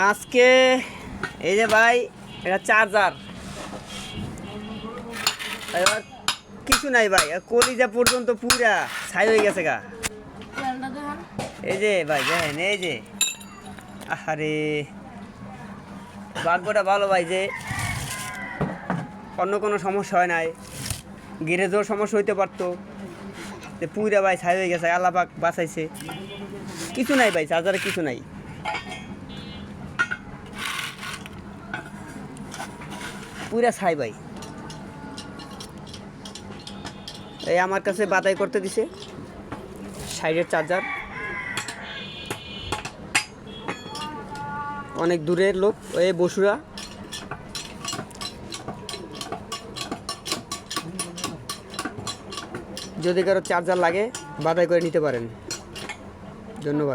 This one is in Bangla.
আজকে এই যে ভাই এটা চার্জার, এবার কিছু নাই ভাই, কলিজা পর্যন্ত পুরা ছাই হয়ে গেছে গা। এই যে ভাই দেখেন, এই যে আরে ভাগ্যটা ভালো ভাই যে অন্য কোনো সমস্যা হয় নাই, গ্যারেজেও সমস্যা হইতে পারতো, যে পুরা ভাই ছাই হয়ে গেছে, আল্লাহ পাক বাঁচাইছে। কিছু নাই ভাই, চার্জারে কিছু নাই, পুরা ছাই ভাই। এই আমার কাছে বাতাই করতে দিছে সাইডের চার্জার, অনেক দূরের লোক, ওই বসুরা। যদি কারো চার্জার লাগে বাতাই করে নিতে পারেন। ধন্যবাদ।